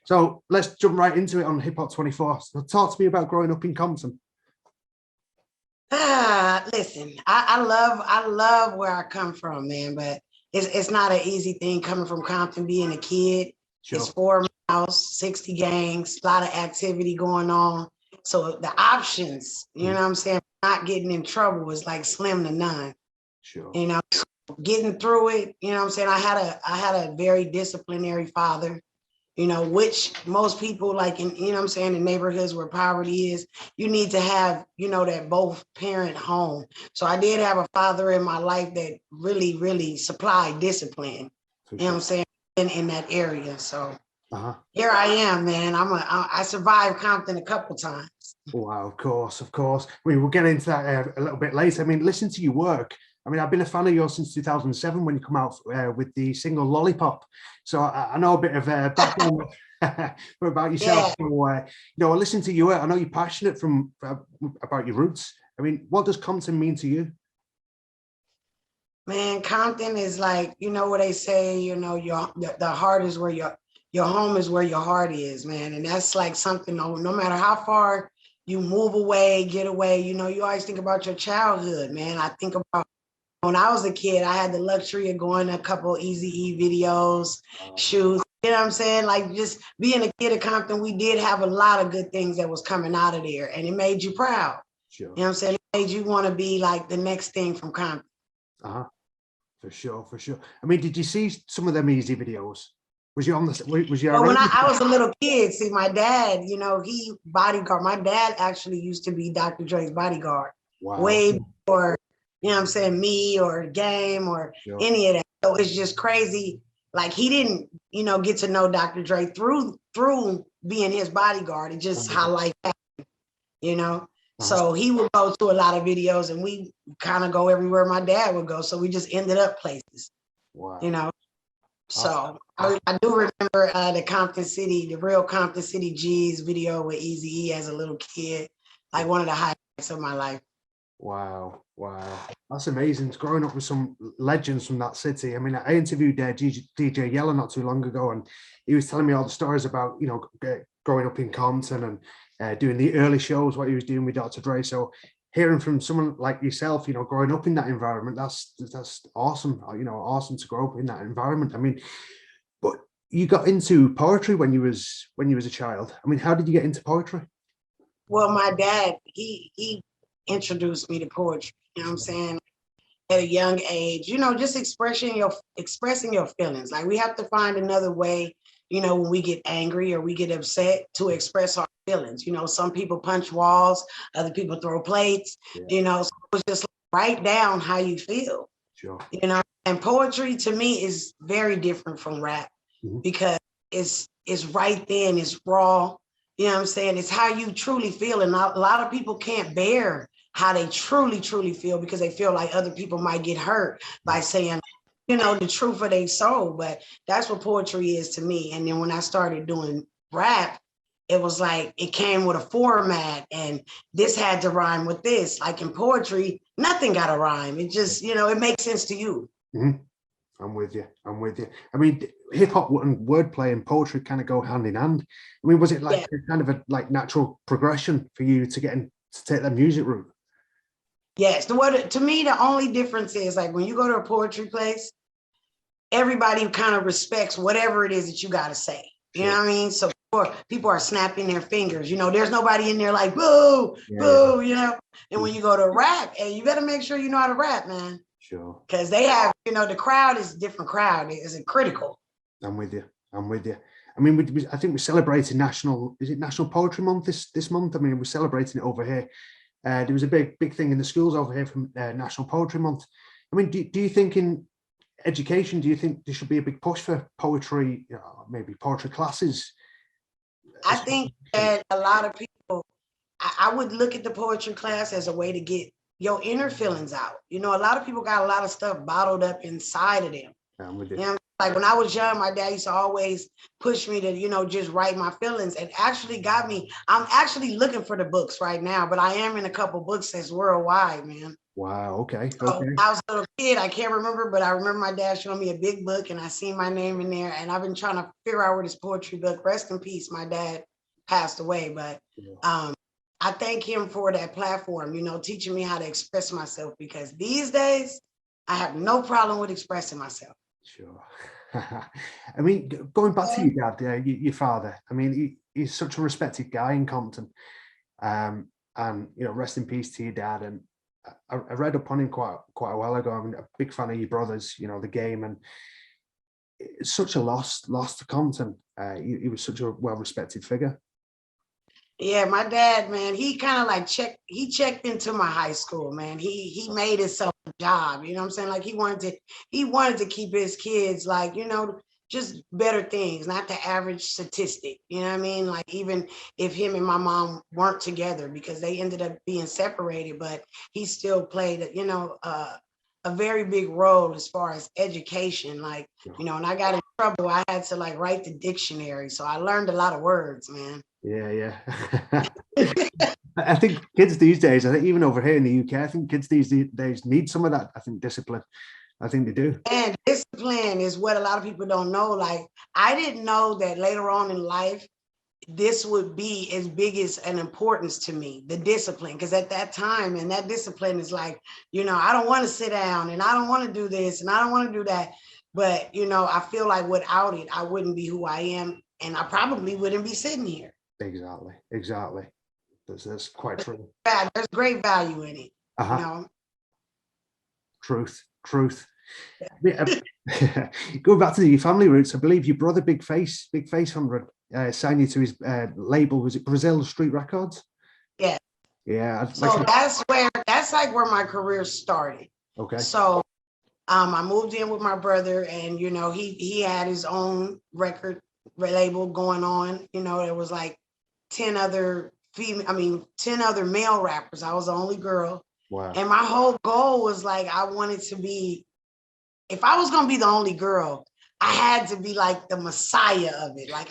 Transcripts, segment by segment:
So let's jump right into it on Hip Hop 24. So talk to me about growing up in Compton. Listen, I love where I come from, man, but it's not an easy thing coming from Compton, being a kid. Sure. It's 4 miles, 60 gangs, a lot of activity going on. So the options, you know what I'm saying, not getting in trouble is like slim to none. Sure. You know, getting through it, you know what I'm saying? I had a very disciplinary father, you know, which most people like in, you know what I'm saying, in neighborhoods where poverty is, you need to have, you know, that both parent home. So I did have a father in my life that really, really supplied discipline, you know what I'm saying, in that area. So here I am, man. I survived Compton a couple times. Wow, of course, of course. I mean, we'll get into that a little bit later. I mean, listen to your work. I mean, I've been a fan of yours since 2007 when you come out with the single Lollipop. So I know a bit of background about yourself. Yeah. So, you know, I listen to you. I know you're passionate about your roots. I mean, what does Compton mean to you? Man, Compton is like, you know what they say, you know, the heart is where your home is where your heart is, man. And that's like something, no matter how far you move away, get away, you know, you always think about your childhood, man. I think about when I was a kid, I had the luxury of going to a couple Eazy-E videos, shoots, you know what I'm saying? Like just being a kid of Compton, we did have a lot of good things that was coming out of there, and it made you proud. Sure. You know what I'm saying? It made you want to be like the next thing from Compton. For sure, for sure. I mean, did you see some of them Eazy videos? Was you on the? Was you? Well, when I was a little kid, see, my dad, you know, he bodyguard. My dad actually used to be Dr. Dre's bodyguard. Wow. Way before, you know what I'm saying, me or Game or any of that. So it's just crazy. Like he didn't, you know, get to know Dr. Dre through being his bodyguard. It's just how life happened, you know. So he would go to a lot of videos and we kind of go everywhere my dad would go. So we just ended up places, you know. So I do remember the Compton City, the real Compton City G's video with Eazy-E as a little kid, like one of the highlights of my life. Wow, wow, that's amazing. It's growing up with some legends from that city. I mean, I interviewed DJ Yella not too long ago, and he was telling me all the stories about, you know, growing up in Compton and doing the early shows, what he was doing with Dr. Dre. So hearing from someone like yourself, you know, growing up in that environment, that's awesome. You know, awesome to grow up in that environment. I mean, but you got into poetry when you was a child. I mean, how did you get into poetry? Well, my dad, he introduced me to poetry, you know what I'm saying? At a young age, you know, just expressing your feelings. Like we have to find another way, you know, when we get angry or we get upset to express our feelings. You know, some people punch walls, other people throw plates, you know, so it's just like, write down how you feel, you know, and poetry to me is very different from rap because it's right then, it's raw, you know what I'm saying? It's how you truly feel. And a lot of people can't bear how they truly feel because they feel like other people might get hurt by saying, you know, the truth of their soul. But that's what poetry is to me. And then when I started doing rap, it was like it came with a format and this had to rhyme with this. Like in poetry, nothing got to rhyme. It just, you know, it makes sense to you. I'm with you. I'm with you. I mean, hip hop and wordplay and poetry kind of go hand in hand. I mean, was it like kind of a like natural progression for you to take that music route? Yes. To me, the only difference is like when you go to a poetry place, everybody kind of respects whatever it is that you got to say. You know what I mean? So people are snapping their fingers. You know, there's nobody in there like, boo, boo, you know? And when you go to rap, hey, you better make sure you know how to rap, man. Sure. Because they have, you know, the crowd is a different crowd. It isn't critical. I'm with you. I'm with you. I mean, I think we're celebrating National Poetry Month this month? I mean, we're celebrating it over here. There was a big thing in the schools over here from National Poetry Month. I mean, do you think in education, do you think there should be a big push for poetry, maybe poetry classes? I think that a lot of people, I would look at the poetry class as a way to get your inner feelings out. You know, a lot of people got a lot of stuff bottled up inside of them. You know, like when I was young, my dad used to always push me to, you know, just write my feelings, and actually got me. I'm actually looking for the books right now, but I am in a couple books that's worldwide, man. Wow. Okay. So Okay. I was a little kid, I can't remember, but I remember my dad showing me a big book and I seen my name in there. And I've been trying to figure out where this poetry book, rest in peace, my dad passed away, but Yeah. I thank him for that platform, you know, teaching me how to express myself, because these days I have no problem with expressing myself. Sure. I mean, going back to your dad, your father. I mean, he's such a respected guy in Compton. And you know, rest in peace to your dad. And I read up on him quite a while ago. I'm a big fan of your brothers, you know, the game, and it's such a loss to Compton. He was such a well respected figure. Yeah, my dad, man, he kind of like checked into my high school, man. He made himself a job, you know what I'm saying? Like he wanted to keep his kids like, you know, just better things, not the average statistic. You know what I mean? Like even if him and my mom weren't together because they ended up being separated, but he still played, you know, a very big role as far as education. Like, you know, and I got in trouble, I had to like write the dictionary. So I learned a lot of words, man. Yeah, yeah. I think kids these days, I think even over here in the UK, I think kids these days need some of that, I think, discipline. I think they do. And discipline is what a lot of people don't know. Like, I didn't know that later on in life, this would be as big as an importance to me, the discipline. Because at that time, and that discipline is like, you know, I don't want to sit down and I don't want to do this and I don't want to do that. But, you know, I feel like without it, I wouldn't be who I am. And I probably wouldn't be sitting here. Exactly, exactly. That's quite true. There's great value in it, you Uh-huh. know. Truth. Yeah. Going back to your family roots, I believe your brother Big Face 100 signed you to his label. Was it Brazil Street Records? Yeah. Yeah. So that's like where my career started. Okay. So I moved in with my brother, and you know, he had his own record label going on. You know, there was like 10 other 10 other male rappers. I was the only girl. Wow. And my whole goal was like, I wanted to be, if I was gonna be the only girl, I had to be like the messiah of it. Like,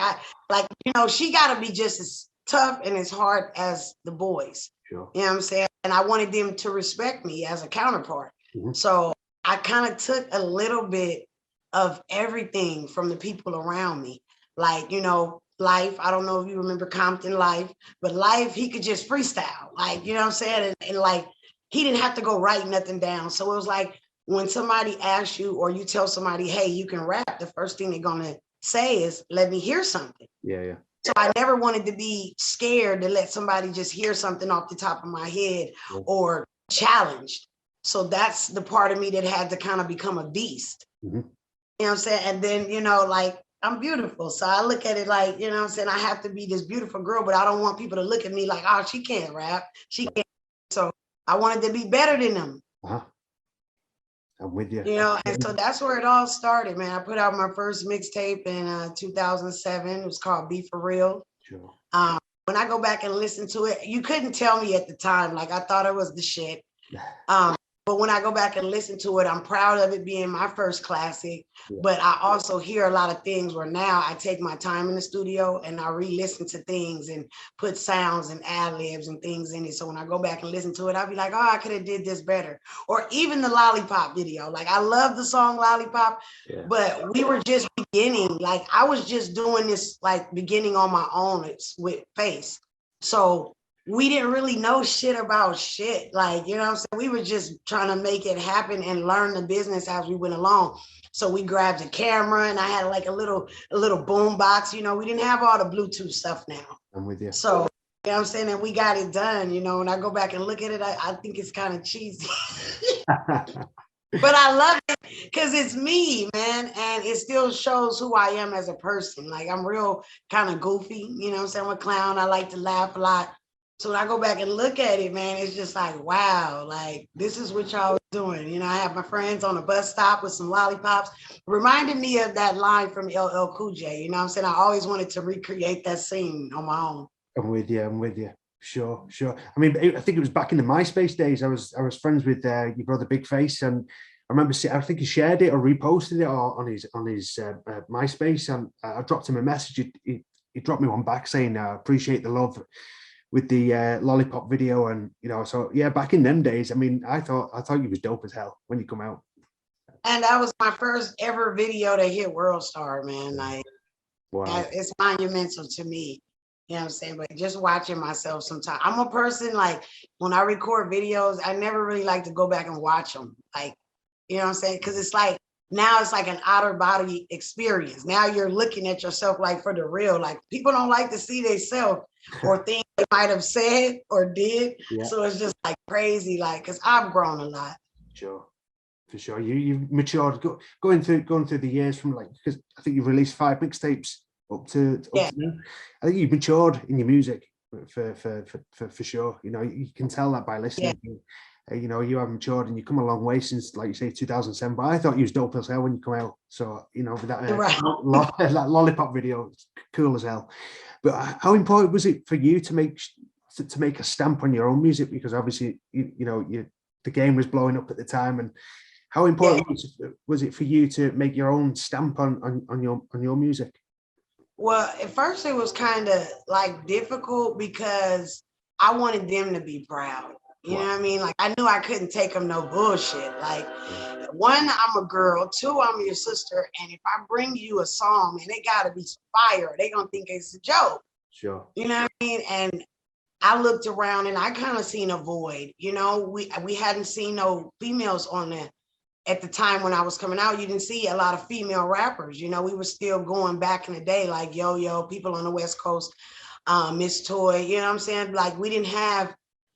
you know, she gotta be just as tough and as hard as the boys. Sure. You know what I'm saying? And I wanted them to respect me as a counterpart. Mm-hmm. So I kind of took a little bit of everything from the people around me. Like, you know, Life, I don't know if you remember Compton Life, but Life, he could just freestyle. Like, you know what I'm saying? And like, he didn't have to go write nothing down. So it was like, when somebody asks you or you tell somebody, hey, you can rap, the first thing they're gonna say is, let me hear something. Yeah, yeah. So I never wanted to be scared to let somebody just hear something off the top of my head or challenged. So that's the part of me that had to kind of become a beast. Mm-hmm. You know what I'm saying? And then, you know, like, I'm beautiful. So I look at it like, you know what I'm saying? I have to be this beautiful girl, but I don't want people to look at me like, oh, she can't rap. She can't. So I wanted to be better than them. Uh-huh. I'm with you. You know, and so that's where it all started, man. I put out my first mixtape in 2007. It was called B.F.L.Y. Sure. When I go back and listen to it, you couldn't tell me at the time. Like, I thought it was the shit. But when I go back and listen to it, I'm proud of it being my first classic. Yeah. But I also hear a lot of things where now I take my time in the studio and I re-listen to things and put sounds and ad-libs and things in it. So when I go back and listen to it, I'll be like, oh, I could have did this better. Or even the Lollipop video. Like, I love the song Lollipop, but we were just beginning. Like, I was just doing this, like, beginning on my own with Face. So we didn't really know shit about shit. Like, you know what I'm saying? We were just trying to make it happen and learn the business as we went along. So we grabbed a camera and I had like a little boom box. You know, we didn't have all the Bluetooth stuff now. I'm with you. So, you know what I'm saying? And we got it done, you know, and I go back and look at it, I think it's kind of cheesy. But I love it because it's me, man. And it still shows who I am as a person. Like, I'm real kind of goofy, you know what I'm saying? I'm a clown. I like to laugh a lot. So when I go back and look at it, man, it's just like, wow, like, this is what y'all was doing. You know, I have my friends on a bus stop with some lollipops. Reminded me of that line from LL Cool J. You know what I'm saying? I always wanted to recreate that scene on my own. I'm with you. Sure. I mean, I think it was back in the MySpace days. I was friends with your brother Big Face, and I remember I think he shared it or reposted it on his MySpace, and I dropped him a message. He dropped me one back saying, "Appreciate the love. with the lollipop video, and you know, so yeah, back in them days, I mean, I thought you was dope as hell when you come out. And that was my first ever video to hit World Star, man. Like, Wow. it's monumental to me. You know what I'm saying? But just watching myself sometimes. I'm a person, like, when I record videos, I never really like to go back and watch them. Like, you know what I'm saying? Because it's like, now it's like an outer body experience. Now you're looking at yourself like for the real. Like, people don't like to see themselves or things they might have said or did. Yeah. So it's just like crazy, like, because I've grown a lot. Sure. For sure. You've matured going through the years from, like, because I think you've released 5 mixtapes up to now. I think you've matured in your music for sure. You know, you can tell that by listening. Yeah. You know, you have matured and you come a long way since, like you say, 2007. But I thought you was dope as hell when you come out. So, you know, with that, that lollipop video, it's cool as hell. But how important was it for you to make a stamp on your own music? Because obviously, the game was blowing up at the time, and how important was it for you to make your own stamp on your music? Well, at first it was kind of like difficult because I wanted them to be proud. You know what I mean? Like, I knew I couldn't take them no bullshit. Like, one, I'm a girl. Two, I'm your sister. And if I bring you a song and it got to be fire, they going to think it's a joke. Sure. You know what I mean? And I looked around and I kind of seen a void. You know, we hadn't seen no females on there. At the time when I was coming out, you didn't see a lot of female rappers. You know, we were still going back in the day, like Yo-Yo, people on the West Coast, Miss Toy, you know what I'm saying? Like, we didn't have,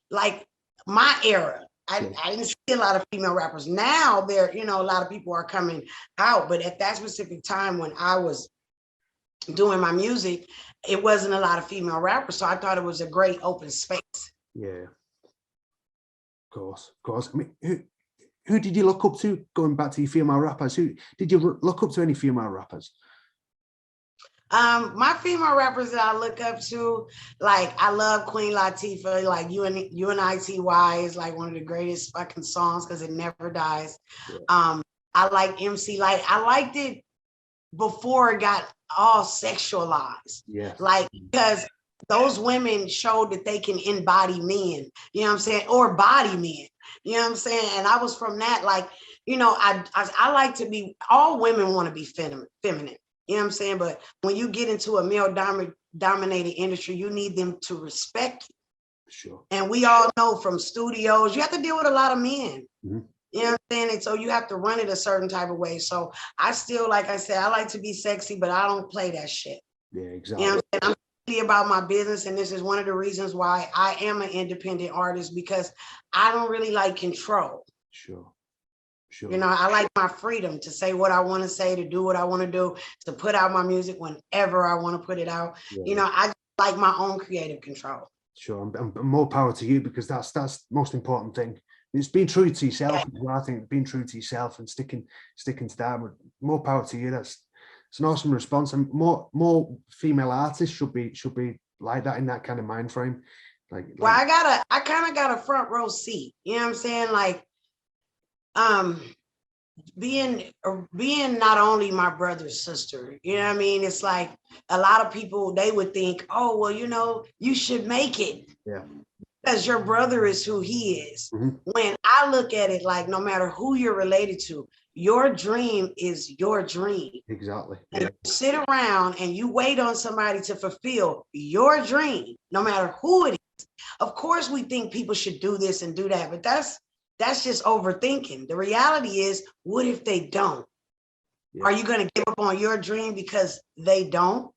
like, my era. I didn't see a lot of female rappers. Now there, you know, a lot of people are coming out, but at that specific time when I was doing my music, it wasn't a lot of female rappers. So I thought it was a great open space. Yeah, of course. I mean, who did you look up to, going back to your female rappers? Who did you look up to? Any female rappers? My female rappers that I look up to, like, I love Queen Latifah. Like, UNITY is like one of the greatest fucking songs because it never dies. Yeah. I like MC Light. I liked it before it got all sexualized. Yeah. Like, because those women showed that they can embody men, you know what I'm saying? Or body men, you know what I'm saying? And I was from that, like, you know, I like to be, all women want to be feminine, you know what I'm saying? But when you get into a male dominated industry, you need them to respect you. Sure. And we all know from studios, you have to deal with a lot of men. Mm-hmm. You know what I'm saying? And so you have to run it a certain type of way. So I still, like I said, I like to be sexy, but I don't play that shit. Yeah, exactly. You know what I'm saying? I'm really about my business. And this is one of the reasons why I am an independent artist, because I don't really like control. Sure. You know, I like my freedom to say what I want to say, to do what I want to do, to put out my music whenever I want to put it out. Yeah. You know, I just like my own creative control. Sure. And more power to you, because that's the most important thing. It's being true to yourself. Yeah. I think being true to yourself and sticking to that. More power to you. It's an awesome response, and more female artists should be like that, in that kind of mind frame. Well, I kind of got a front row seat. You know what I'm saying? Like, being not only my brother's sister, you know what I mean? It's like a lot of people, they would think, oh, well, you know, you should make it. Yeah. Because your brother is who he is. Mm-hmm. When I look at it, like, no matter who you're related to, your dream is your dream. Exactly. And you sit around and you wait on somebody to fulfill your dream, no matter who it is. Of course, we think people should do this and do that, but that's just overthinking. The reality is, what if they don't? Yeah. Are you going to give up on your dream because they don't?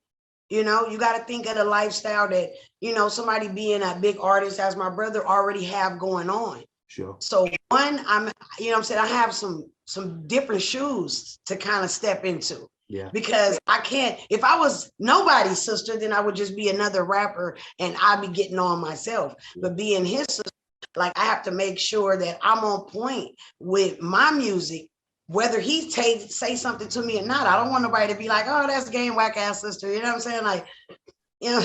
You know, you got to think of the lifestyle that, you know, somebody being a big artist, as my brother, already have going on. Sure. So one, you know what I'm saying, I have some different shoes to kind of step into. Yeah. Because I can't, if I was nobody's sister, then I would just be another rapper and I'd be getting on myself. Yeah. But being his sister, like, I have to make sure that I'm on point with my music, whether he say something to me or not. I don't want nobody to be like, oh, that's game whack ass sister. You know what I'm saying? Like, you know,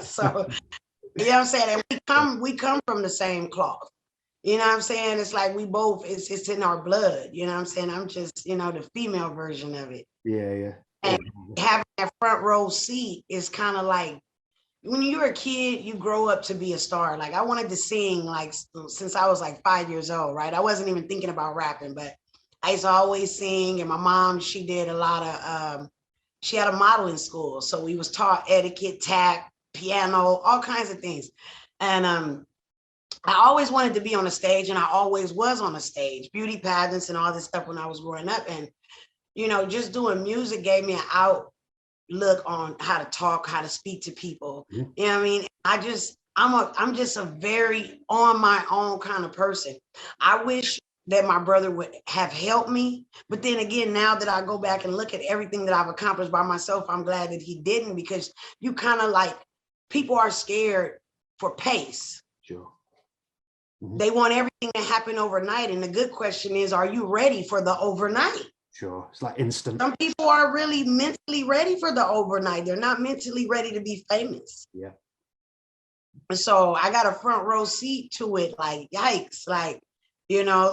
so, you know what I'm saying? And we come from the same cloth. You know what I'm saying? It's like we both, it's in our blood. You know what I'm saying? I'm just, you know, the female version of it. Yeah, yeah. And having that front row seat is kind of like, when you're a kid, you grow up to be a star. Like I wanted to sing like since I was like 5 years old, right? I wasn't even thinking about rapping, but I used to always sing. And my mom, she did a lot of she had a modeling school. So we was taught etiquette, tap, piano, all kinds of things. And I always wanted to be on a stage, and I always was on a stage, beauty pageants and all this stuff when I was growing up. And, you know, just doing music gave me an outlook on how to talk, how to speak to people. You know what I mean? I'm just a very on my own kind of person. I wish that my brother would have helped me. But then again, now that I go back and look at everything that I've accomplished by myself, I'm glad that he didn't, because you kind of like, people are scared for pace. Sure. They want everything to happen overnight. And the good question is, are you ready for the overnight? Sure. It's like instant. Some people are really mentally ready for the overnight. They're not mentally ready to be famous. Yeah. And so I got a front row seat to it. Like, yikes, like, you know,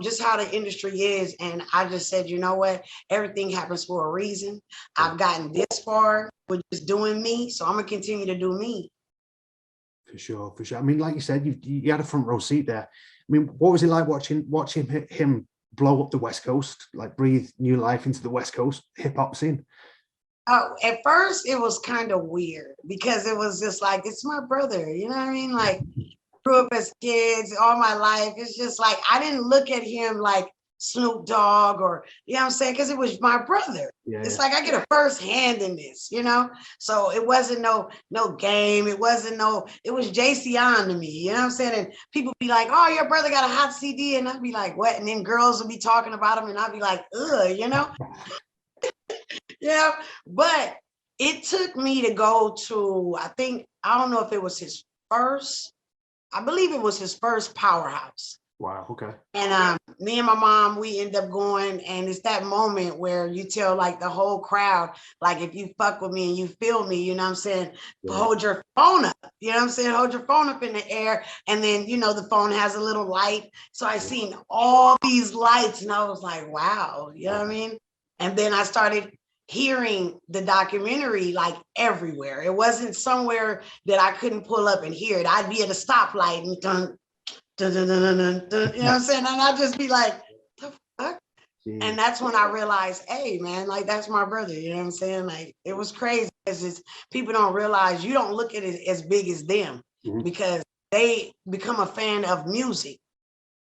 just how the industry is. And I just said, you know what? Everything happens for a reason. I've gotten this far with just doing me. So I'm going to continue to do me. For sure, for sure. I mean, like you said, you had a front row seat there. I mean, what was it like watching him blow up the West Coast, like breathe new life into the West Coast hip hop scene? Oh, at first it was kind of weird because it was just like, it's my brother, you know what I mean? Like, grew up as kids all my life. It's just like, I didn't look at him like Snoop Dogg or, you know what I'm saying? Because it was my brother. Yeah. It's like, I get a first hand in this, you know? So it wasn't no game. It was JC on to me, you know what I'm saying? And people be like, oh, your brother got a hot CD. And I'd be like, what? And then girls would be talking about him and I'd be like, ugh, you know? Yeah, but it took me to go to, I don't know if it was his first, I believe it was his first Powerhouse. Wow, okay. And me and my mom, we end up going, and it's that moment where you tell like the whole crowd, like, if you fuck with me and you feel me, you know what I'm saying? Yeah. Hold your phone up, you know what I'm saying? Hold your phone up in the air. And then, you know, the phone has a little light. So I seen all these lights and I was like, wow, you know what I mean? And then I started hearing the documentary like everywhere. It wasn't somewhere that I couldn't pull up and hear it. I'd be at a stoplight and dun, dun, dun, dun, dun, dun, dun, you know what I'm saying? And I'd just be like, the fuck? Jeez. And that's when I realized, hey man, like that's my brother, you know what I'm saying? Like it was crazy because people don't realize, you don't look at it as big as them because they become a fan of music.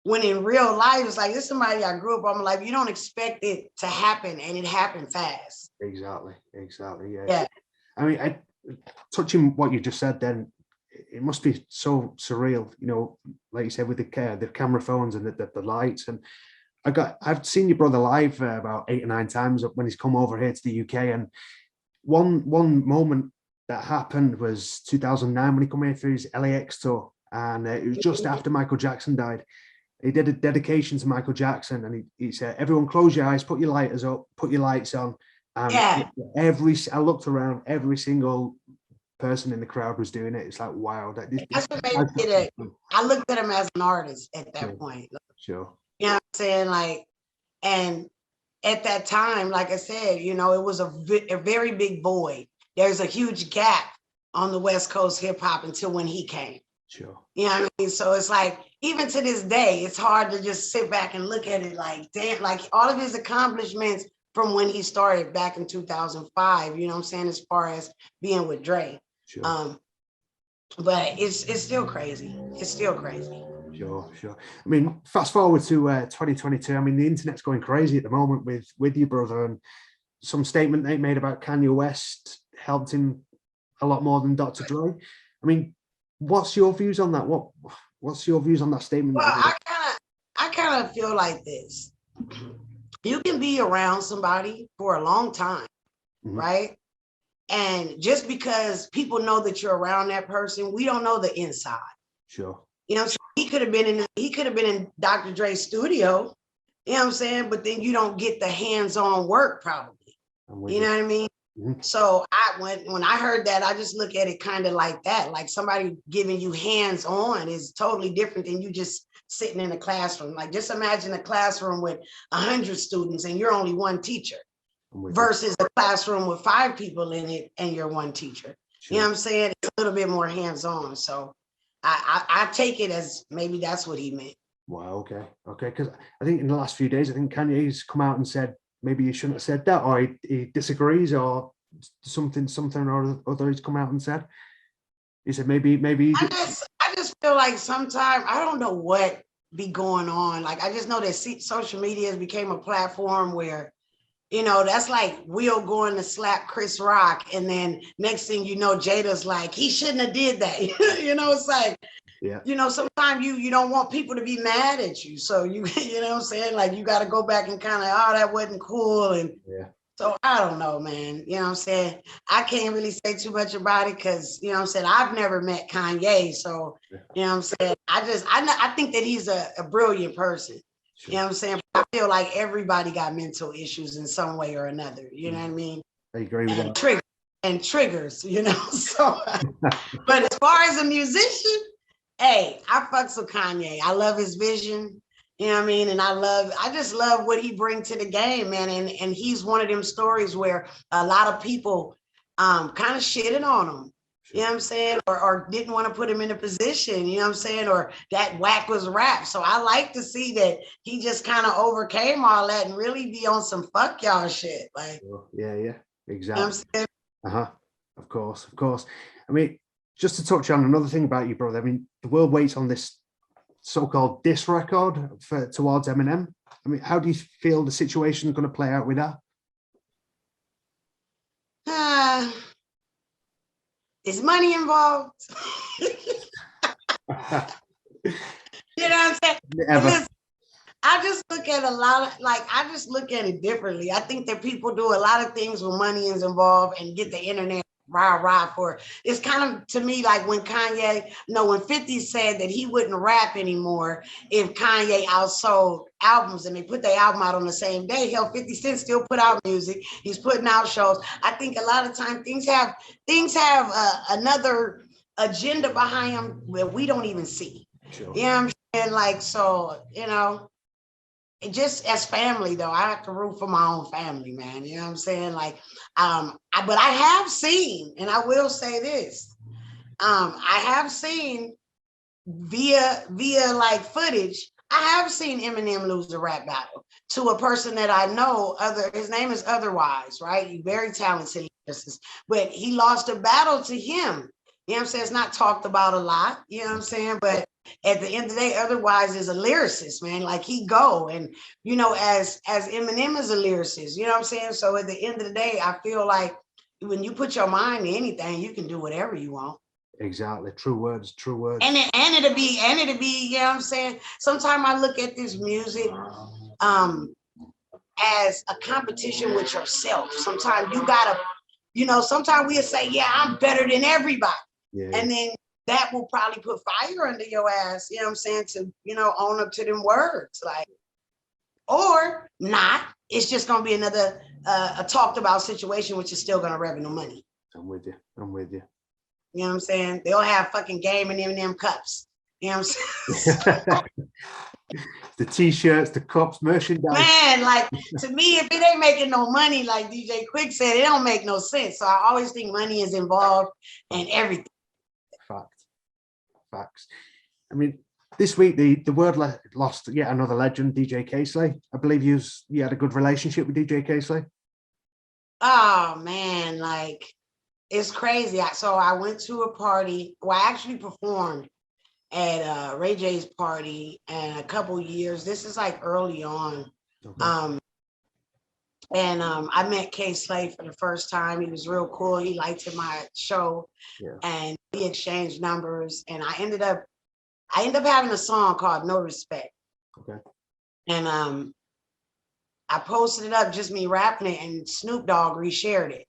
When in real life, it's like, this is somebody I grew up on my life. You don't expect it to happen, and it happened fast. Exactly. Yeah. I mean, touching what you just said, then it must be so surreal, you know, like you said, with the camera phones and the lights. And I've seen your brother live about 8 or 9 times when he's come over here to the UK. And one moment that happened was 2009 when he came here for his LAX tour, and it was just after Michael Jackson died. He did a dedication to Michael Jackson, and he said, everyone close your eyes, put your lighters up, put your lights on. And I looked around, every single person in the crowd was doing it. It's like, wow. That's what made me get it. I looked at him as an artist at that point. Sure. You know what I'm saying? Like, and at that time, like I said, you know, it was a very big void. There's a huge gap on the West Coast hip hop until when he came. Sure. You know what I mean? So it's like, even to this day, it's hard to just sit back and look at it like, damn, like all of his accomplishments from when he started back in 2005, you know what I'm saying, as far as being with Dre. Sure. But it's still crazy. It's still crazy. Sure. I mean, fast forward to 2022. I mean, the internet's going crazy at the moment with your brother, and some statement they made about Kanye West helped him a lot more than Dr. Dre. I mean, what's your views on that? What's your views on that statement? Well, I kind of feel like this. You can be around somebody for a long time, right? And just because people know that you're around that person, we don't know the inside. Sure. You know, so he could have been in Dr. Dre's studio, you know what I'm saying? But then you don't get the hands-on work probably. You know what I mean? So when I heard that, I just look at it kind of like that, like somebody giving you hands-on is totally different than you just sitting in a classroom. Like just imagine a classroom with 100 students and you're only one teacher versus a classroom with 5 people in it and you're one teacher. You know Sure. what I'm saying? It's a little bit more hands-on. So I take it as maybe that's what he meant. Wow. Okay. Okay. Because I think in the last few days, I think Kanye's come out and said maybe you shouldn't have said that, or he disagrees, or something or other. He's come out and said. He said maybe. I just feel like sometimes I don't know what be going on. Like I just know that social media has became a platform where, that's like Will going to slap Chris Rock, and then next thing you know, Jada's like, he shouldn't have did that. It's like, Yeah. sometimes you don't want people to be mad at you. So you, you know what I'm saying? Like you got to go back and kind of, oh, that wasn't cool. And Yeah. so I don't know, man. You know what I'm saying? I can't really say too much about it because, you know what I'm saying, I've never met Kanye. So, you know what I'm saying? I think that he's a brilliant person. Sure. You know what I'm saying? I feel like everybody got mental issues in some way or another. You know what I mean? I agree with that. Triggers, So, but as far as a musician, hey, I fucks with Kanye. I love his vision. You know what I mean? And I just love what he brings to the game, man. And he's one of them stories where a lot of people kind of shitted on him. You know what I'm saying? Or didn't want to put him in a position, you know what I'm saying? Or that whack was rap. So I like to see that he just kind of overcame all that and really be on some fuck y'all shit. Like, yeah, exactly. You know what I'm saying? Of course. I mean, just to touch on another thing about you, brother. I mean, the world waits on this so-called diss record towards Eminem. I mean, how do you feel the situation is going to play out with that? Is money involved? You know what I'm saying? Listen, I just look at I just look at it differently. I think that people do a lot of things when money is involved and get the internet rah for it. It's kind of to me like when when 50 said that he wouldn't rap anymore if Kanye outsold albums, and they put their album out on the same day. Hell, 50 Cent still put out music. He's putting out shows. I think a lot of times things have another agenda behind them that we don't even see. Sure. You know what I'm saying? Like, so, just as family though, I have to root for my own family, man. You know what I'm saying? Like, but I have seen, and I will say this, I have seen via like footage, I have seen Eminem lose a rap battle to a person that I know. His name is Otherwise, right? He's very talented, but he lost a battle to him. You know what I'm saying? It's not talked about a lot, you know what I'm saying? But at the end of the day, Otherwise is a lyricist, man. Like he go, and as Eminem is a lyricist, you know what I'm saying? So at the end of the day, I feel like when you put your mind to anything, you can do whatever you want. Exactly. True words. And it'll be, you know what I'm saying? Sometimes I look at this music as a competition with yourself. Sometimes you gotta, sometimes we'll say, yeah, I'm better than everybody. Yeah. And then that will probably put fire under your ass, you know what I'm saying, to, own up to them words. Like, or not, it's just gonna be another a talked about situation, which is still gonna revenue money. I'm with you. You know what I'm saying? They'll have fucking Game and Eminem cups. You know what I'm saying? The t-shirts, the cups, merchandise. Man, like, to me, if it ain't making no money, like DJ Quick said, it don't make no sense. So I always think money is involved in everything. Facts. I mean, this week the world lost yet another legend, DJ K-Slay. I believe you had a good relationship with DJ K-Slay. Oh man, like, it's crazy. So I went to a party. Well, I actually performed at Ray J's party and a couple years. This is like early on. Okay. I met K-Slay for the first time. He was real cool. He liked my show, and we exchanged numbers. And I ended up having a song called No Respect. Okay. And I posted it up, just me rapping it, and Snoop Dogg reshared it.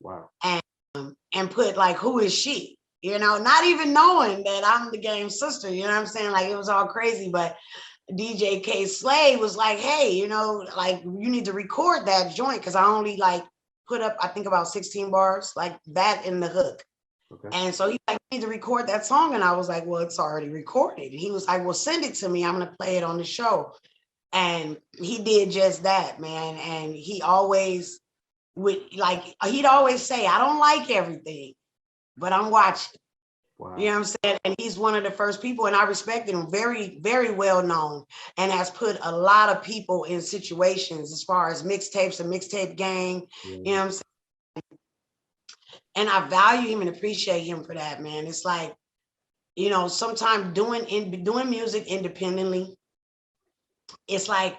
Wow. And put like, who is she? Not even knowing that I'm the Game sister. You know what I'm saying? Like, it was all crazy. But DJ K-Slay was like, hey, like, you need to record that joint, because I only like put up, I think, about 16 bars, like that in the hook. Okay. And so he's like, you need to record that song. And I was like, well, it's already recorded. And he was like, well, send it to me. I'm going to play it on the show. And he did just that, man. And he always he'd always say, I don't like everything, but I'm watching. Wow. You know what I'm saying? And he's one of the first people, and I respect him, very, very well known, and has put a lot of people in situations as far as mixtapes and mixtape gang. Yeah. You know what I'm saying? And I value him and appreciate him for that, man. It's like, you know, sometimes doing music independently, it's like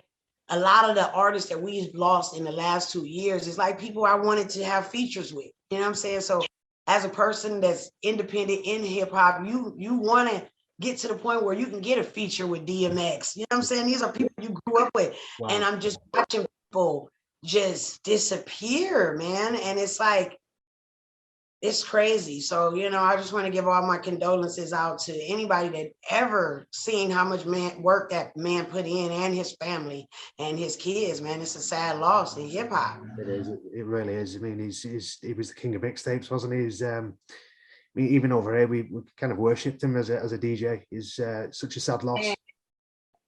a lot of the artists that we've lost in the last 2 years, it's like people I wanted to have features with. You know what I'm saying? So as a person that's independent in hip hop, you want to get to the point where you can get a feature with DMX. You know what I'm saying? These are people you grew up with. Wow. And I'm just watching people just disappear, man. And it's like, it's crazy. So, you know, I just want to give all my condolences out to anybody that ever seen how much work that man put in, and his family and his kids, man. It's a sad loss in hip hop. It is. It really is. I mean, he was the king of mixtapes, wasn't he? He's, I mean, even over here, we kind of worshipped him as a DJ. He's such a sad loss.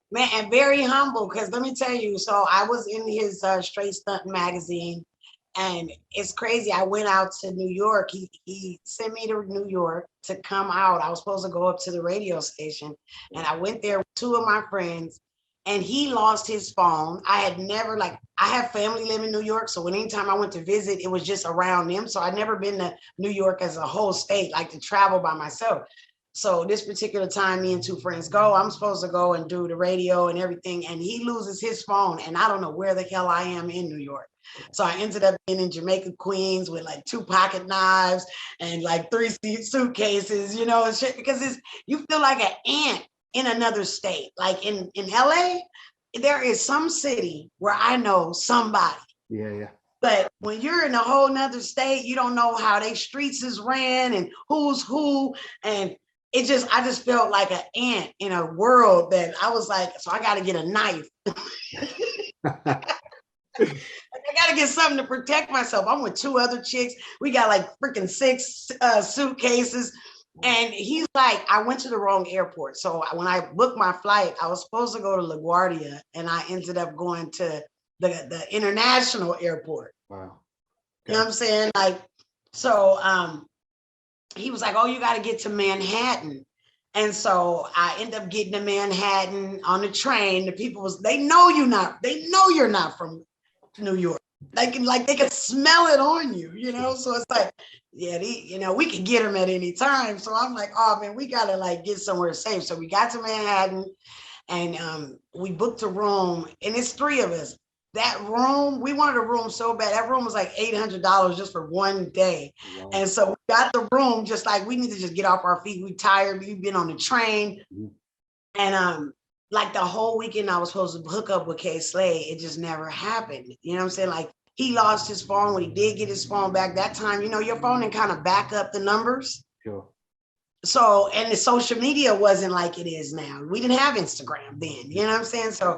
Man, and very humble, because let me tell you, so I was in his Straight Stunt magazine, and it's crazy. I went out to New York. He sent me to New York to come out. I was supposed to go up to the radio station, and I went there with two of my friends, and he lost his phone. I had never, like, I have family live in New York, so anytime I went to visit, it was just around them. So I'd never been to New York as a whole state, like to travel by myself. So this particular time, me and two friends go. I'm supposed to go and do the radio and everything, and he loses his phone, and I don't know where the hell I am in New York. So I ended up being in Jamaica, Queens, with like 2 pocket knives and like 3 suitcases, you know, and shit, because you feel like an ant in another state. Like in LA, there is some city where I know somebody. Yeah. But when you're in a whole nother state, you don't know how they streets is ran and who's who. And I just felt like an ant in a world that I was like, so I got to get a knife. I got to get something to protect myself. I'm with 2 other chicks. We got like freaking 6 suitcases. And he's like, I went to the wrong airport. So when I booked my flight, I was supposed to go to LaGuardia, and I ended up going to the international airport. Wow. Okay. You know what I'm saying? Like, so he was like, oh, you got to get to Manhattan. And so I end up getting to Manhattan on the train. The people they know you're not from New York. They could smell it on you, you know? So it's like, yeah, we could get them at any time. So I'm like, oh man, we got to like get somewhere safe. So we got to Manhattan, and we booked a room, and it's 3 of us. That room, we wanted a room so bad. That room was like $800 just for one day. Wow. And so we got the room just like, we need to just get off our feet. We tired. We've been on the train. Mm-hmm. And like the whole weekend I was supposed to hook up with K-Slay. It just never happened. You know what I'm saying? Like, he lost his phone. When he did get his phone back that time, you know, your phone didn't kind of back up the numbers. Sure. So, and the social media wasn't like it is now. We didn't have Instagram then, you know what I'm saying? So,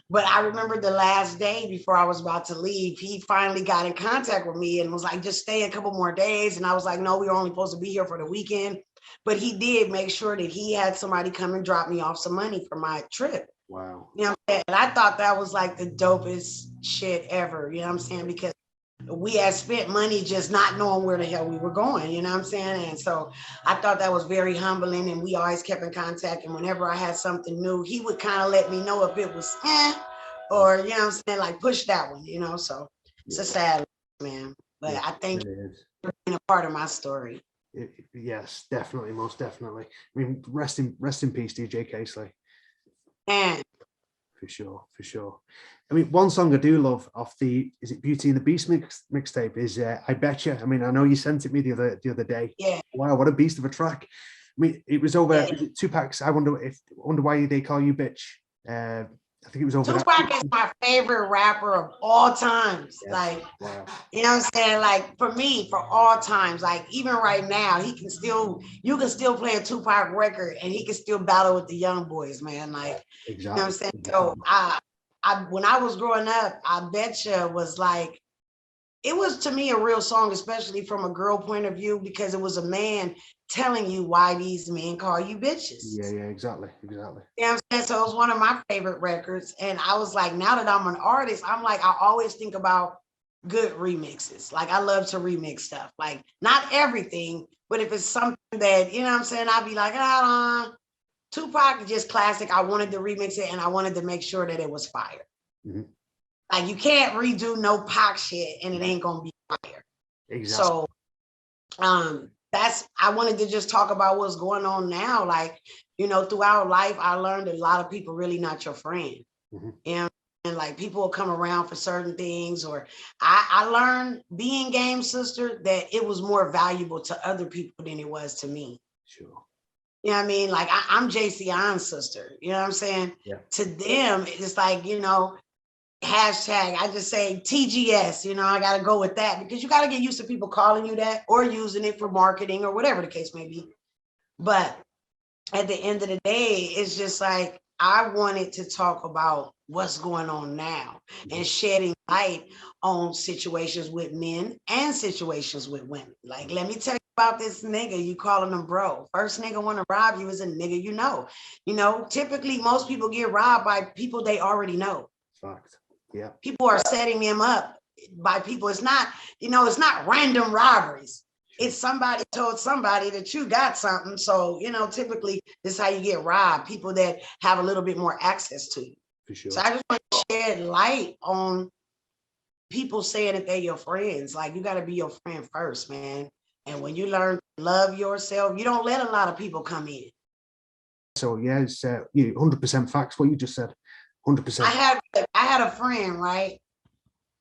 but I remember the last day before I was about to leave, he finally got in contact with me and was like, just stay a couple more days. And I was like, no, we were only supposed to be here for the weekend. But he did make sure that he had somebody come and drop me off some money for my trip. Wow. You know what I'm saying? And I thought that was like the dopest shit ever, you know what I'm saying? Because we had spent money just not knowing where the hell we were going, you know what I'm saying? And so I thought that was very humbling, and we always kept in contact. And whenever I had something new, he would kind of let me know if it was or, you know what I'm saying, like push that one, you know? So it's a sad, man. But I think you're being a part of my story. Yes, definitely, most definitely. I mean, rest in peace, DJ K-Slay. And for sure. I mean, one song I do love off is it Beauty and the Beast mixtape is I Betcha. I mean, I know you sent it me the other day. Yeah. Wow, what a beast of a track. I mean, it was over Tupac's I wonder why they call you bitch. I think it was over. Tupac is my favorite rapper of all times. Yes. Like, wow. You know what I'm saying? Like, for me, for all times, like even right now, you can still play a Tupac record and he can still battle with the young boys, man. Like, exactly. You know what I'm saying? So when I was growing up, I Betcha was like, it was to me a real song, especially from a girl point of view, because it was a man telling you why these men call you bitches. Yeah, exactly. You know what I'm saying? So it was one of my favorite records. And I was like, now that I'm an artist, I'm like, I always think about good remixes. Like I love to remix stuff. Like not everything, but if it's something that, you know what I'm saying, I'll be like, Tupac is just classic. I wanted to remix it and I wanted to make sure that it was fire. Mm-hmm. Like you can't redo no Pac shit and it ain't gonna be fire. Exactly. So I wanted to just talk about what's going on now. Like, you know, throughout life, I learned a lot of people really not your friend. Mm-hmm. And like people will come around for certain things, or I learned being Game Sister that it was more valuable to other people than it was to me. Sure. You know what I mean? Like I'm JC On's sister. You know what I'm saying? Yeah. To them, it's like, you know, hashtag, I just say TGS, you know, I got to go with that because you got to get used to people calling you that or using it for marketing or whatever the case may be. But at the end of the day, it's just like, I wanted to talk about what's going on now and shedding light on situations with men and situations with women. Like, let me tell you about this nigga, you calling him bro. First nigga want to rob you is a nigga you know. You know, typically most people get robbed by people they already know. Fact. Yeah. People are setting them up by people. It's not, you know, it's not random robberies. It's somebody told somebody that you got something. So, you know, typically this is how you get robbed. People that have a little bit more access to you. For sure. So I just want to shed light on people saying that they're your friends. Like you got to be your friend first, man. And when you learn to love yourself, you don't let a lot of people come in. So yeah, it's 100% facts. What you just said, 100%. I had a friend, right?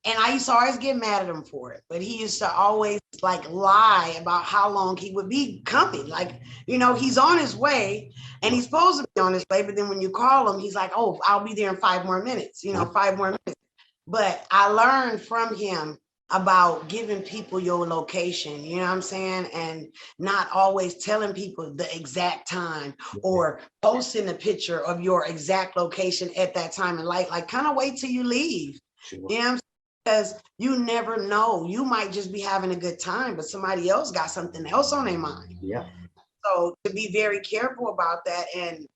And I used to always get mad at him for it, but he used to always like lie about how long he would be coming. Like, you know, he's on his way and he's supposed to be on his way. But then when you call him, he's like, oh, I'll be there in 5 more minutes, you know, 5 more minutes. But I learned from him about giving people your location, you know what I'm saying? And not always telling people the exact time or posting a picture of your exact location at that time and like kind of wait till you leave. Sure. You know what I'm saying? Because you never know, you might just be having a good time, but somebody else got something else on their mind. Yeah. So to be very careful about that. And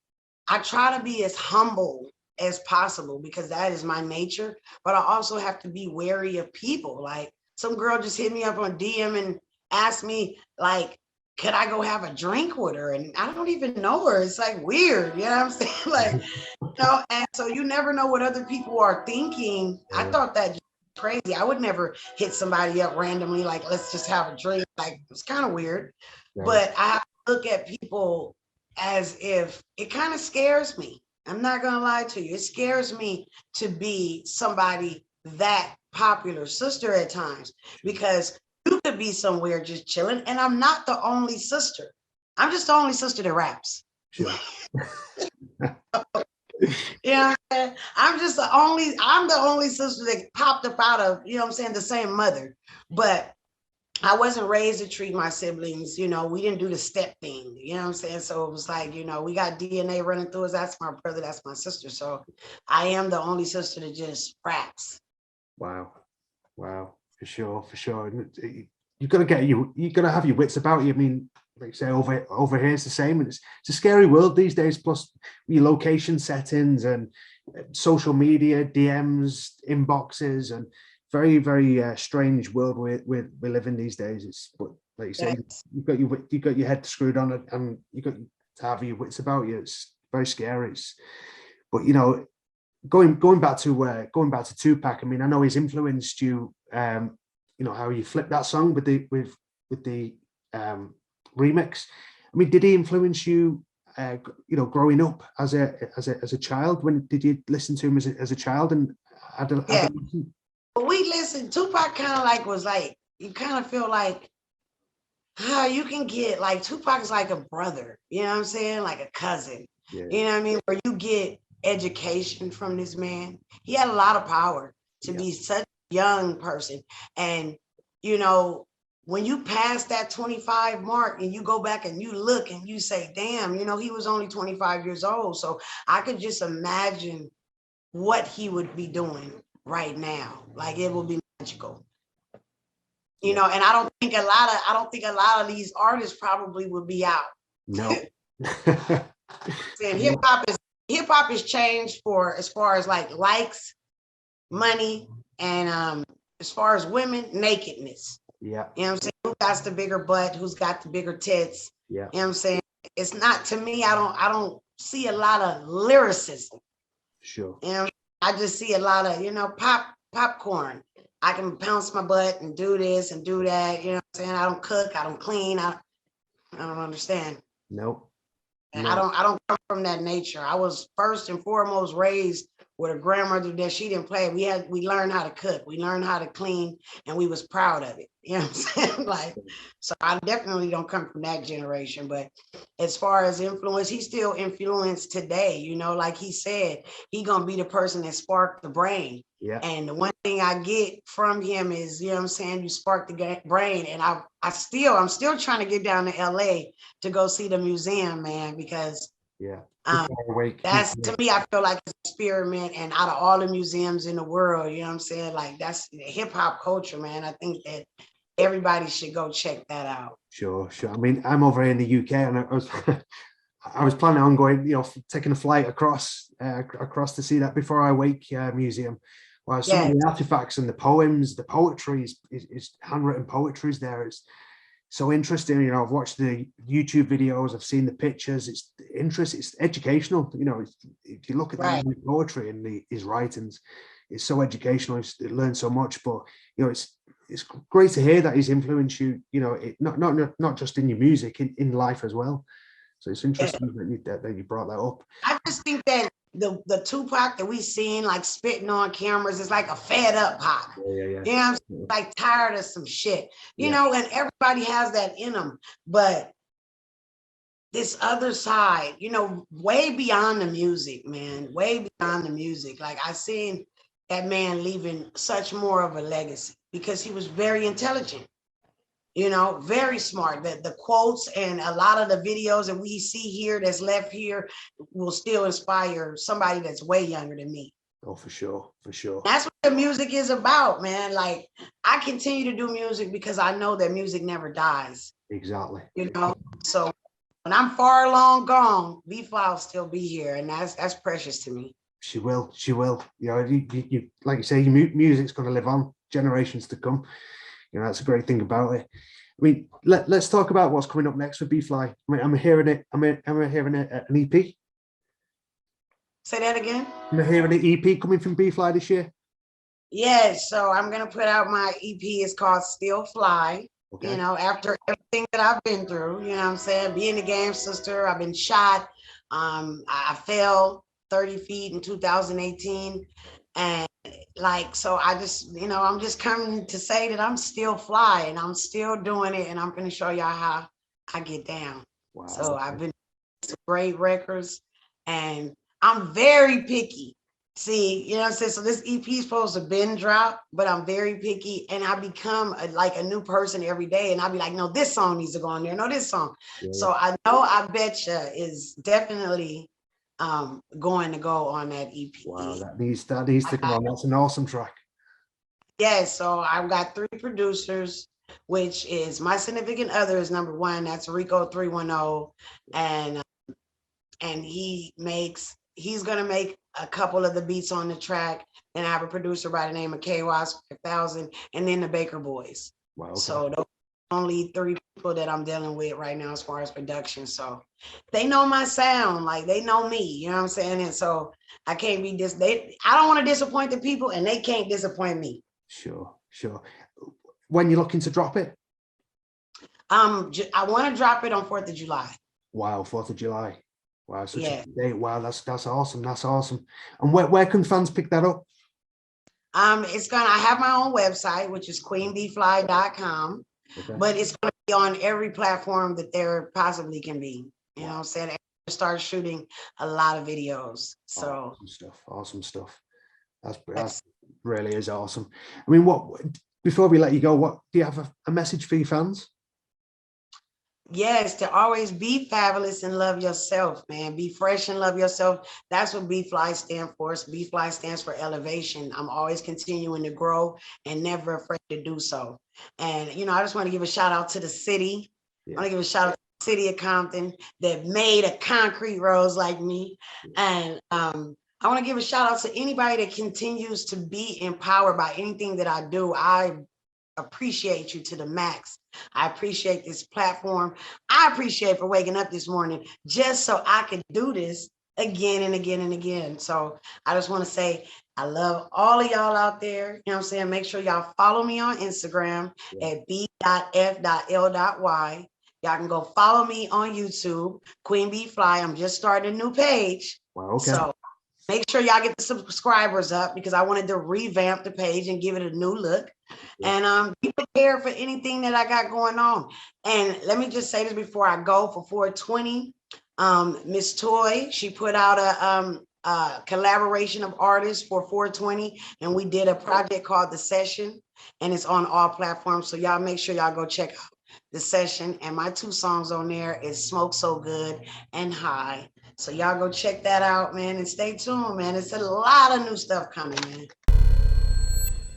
I try to be as humble as possible because that is my nature, but I also have to be wary of people. Like some girl just hit me up on DM and asked me like, could I go have a drink with her? And I don't even know her. It's like weird, you know what I'm saying? Like, you know, and so you never know what other people are thinking. I thought that crazy. I would never hit somebody up randomly, like, let's just have a drink. Like, it's kind of weird. Yeah. But I have to look at people as if it kind of scares me. I'm not going to lie to you. It scares me to be somebody that popular, sister, at times, because you could be somewhere just chilling. And I'm not the only sister. I'm just the only sister that raps. Sure. Yeah, I'm the only sister that popped up out of, you know what I'm saying, the same mother. But I wasn't raised to treat my siblings, you know, we didn't do the step thing, you know what I'm saying? So it was like, you know, we got DNA running through us. That's my brother, that's my sister. So I am the only sister that just raps. Wow. Wow. For sure. For sure. You've got to have your wits about you. I mean, like you say, over here it's the same. And it's a scary world these days, plus your location settings and social media, DMs, inboxes, and very, very strange world we live in these days. It's, but like you say, you've got your head screwed on it, and you've got to have your wits about you. It's very scary. But you know, going back to Tupac. I mean, I know he's influenced you. You know how you flipped that song with the remix. I mean, did he influence you? You know, growing up as a child. When did you listen to him as a child? And we listened. Tupac kind of like was like, you kind of feel like how you can get like Tupac is like a brother. You know what I'm saying? Like a cousin. Yeah. You know what I mean? Where you get education from this man. He had a lot of power to be such a young person. And, you know, when you pass that 25 mark and you go back and you look and you say, damn, you know, he was only 25 years old. So I could just imagine what he would be doing right now. Like it will be magical. You know, and I don't think a lot of these artists probably would be out. No. And hip hop is changed for as far as like likes, money, and as far as women, nakedness. Yeah. You know what I'm saying? Who got the bigger butt? Who's got the bigger tits? Yeah. You know what I'm saying? It's not, to me, I don't see a lot of lyricism. Sure. You know, I just see a lot of, popcorn. I can pounce my butt and do this and do that. You know what I'm saying? I don't cook, I don't clean, I don't understand. No. And No. I don't come from that nature. I was first and foremost raised with a grandmother that she didn't play. We learned how to cook, we learned how to clean, and we was proud of it. You know what I'm saying? Like, so I definitely don't come from that generation. But as far as influence, he's still influenced today. You know, like he said, he gonna be the person that sparked the brain. Yeah. And the one thing I get from him is, you know what I'm saying, you spark the brain. And I'm still trying to get down to LA to go see the museum, man, because Yeah. that's, to me, I feel like it's an experiment. And out of all the museums in the world, you know what I'm saying, like, that's hip hop culture, man. I think that everybody should go check that out. Sure. I mean, I'm over here in the UK, and I was planning on going, taking a flight across to see that Before I Wake museum. Well, some of the artifacts and the poems, the poetry is handwritten poetry is there. It's so interesting. I've watched the YouTube videos, I've seen the pictures. It's interesting. It's educational. If you look at the poetry and his writings, it's so educational. It learns so much. But it's great to hear that he's influenced you. Not just in your music, in life as well. So it's interesting that you brought that up. I just think that the Tupac that we seen, like, spitting on cameras, is like a fed up Pac. Yeah. You know what I'm saying? Like, tired of some shit. You know, and everybody has that in them. But this other side, way beyond the music, man, way beyond the music. Like, I seen that man leaving such more of a legacy because he was very intelligent. Very smart. The quotes and a lot of the videos that we see here that's left here will still inspire somebody that's way younger than me. Oh, for sure. That's what the music is about, man. Like, I continue to do music because I know that music never dies. Exactly. So when I'm far long gone, B.F.L.Y will still be here, and that's precious to me. She will. You like you say, your music's going to live on generations to come. That's a great thing about it. I mean, let's talk about what's coming up next for B.F.L.Y. I mean, I'm hearing it. I'm hearing an EP. Say that again. I'm hearing an EP coming from B.F.L.Y this year. Yes, so I'm gonna put out my EP. It's called Still Fly. Okay. After everything that I've been through, what I'm saying, being a game sister, I've been shot. I fell 30 feet in 2018, and so I just, I'm just coming to say that I'm still fly and I'm still doing it, and I'm going to show y'all how I get down. Wow. So I've been some great records, and I'm very picky. See, what I'm saying? So this EP is supposed to been drop, but I'm very picky, and I become a new person every day. And I'll be like, no, this song needs to go on there. No, this song. Yeah. So I know I Betcha is definitely going to go on that EP. Wow, that needs to come on. That's an awesome track. Yes, so I've got 3 producers, which is my significant other is number 1. That's Rico 310, and he's gonna make a couple of the beats on the track. And I have a producer by the name of KY's 5000, and then the Baker Boys. Wow. Okay. So those are only 3 people that I'm dealing with right now as far as production. So they know my sound, like they know me, you know what I'm saying? And so I can't be I don't want to disappoint the people, and they can't disappoint me. Sure. When you're looking to drop it? I want to drop it on 4th of July. Wow, 4th of July. Wow, such a good date. Wow, that's awesome. That's awesome. And where can fans pick that up? I have my own website, which is queenbfly.com. Okay. But it's going to be on every platform that there possibly can be. You know what I'm saying? I start shooting a lot of videos. So awesome stuff. That's really is awesome. I mean, before we let you go, what do you have a message for your fans? Yes, to always be fabulous and love yourself, man. Be fresh and love yourself. That's what B.F.L.Y stands for. B.F.L.Y stands for elevation. I'm always continuing to grow and never afraid to do so. And, I just want to give a shout out to the city. I want to give a shout out to the city of Compton that made a concrete rose like me. And I want to give a shout out to anybody that continues to be empowered by anything that I do. I appreciate you to the max. I appreciate this platform. I appreciate for waking up this morning just so I could do this again and again and again. So I just want to say I love all of y'all out there. You know what I'm saying? Make sure y'all follow me on Instagram at b.f.l.y. Y'all can go follow me on YouTube, Queen B.F.L.Y. I'm just starting a new page. Wow, okay. So make sure y'all get the subscribers up because I wanted to revamp the page and give it a new look. Yeah. And be prepared for anything that I got going on. And let me just say this before I go for 420. Miss Toy, she put out a collaboration of artists for 420, and we did a project called The Session, and it's on all platforms. So y'all make sure y'all go check out The Session. And my 2 songs on there is Smoke So Good and High. So y'all go check that out, man, and stay tuned, man. It's a lot of new stuff coming, man.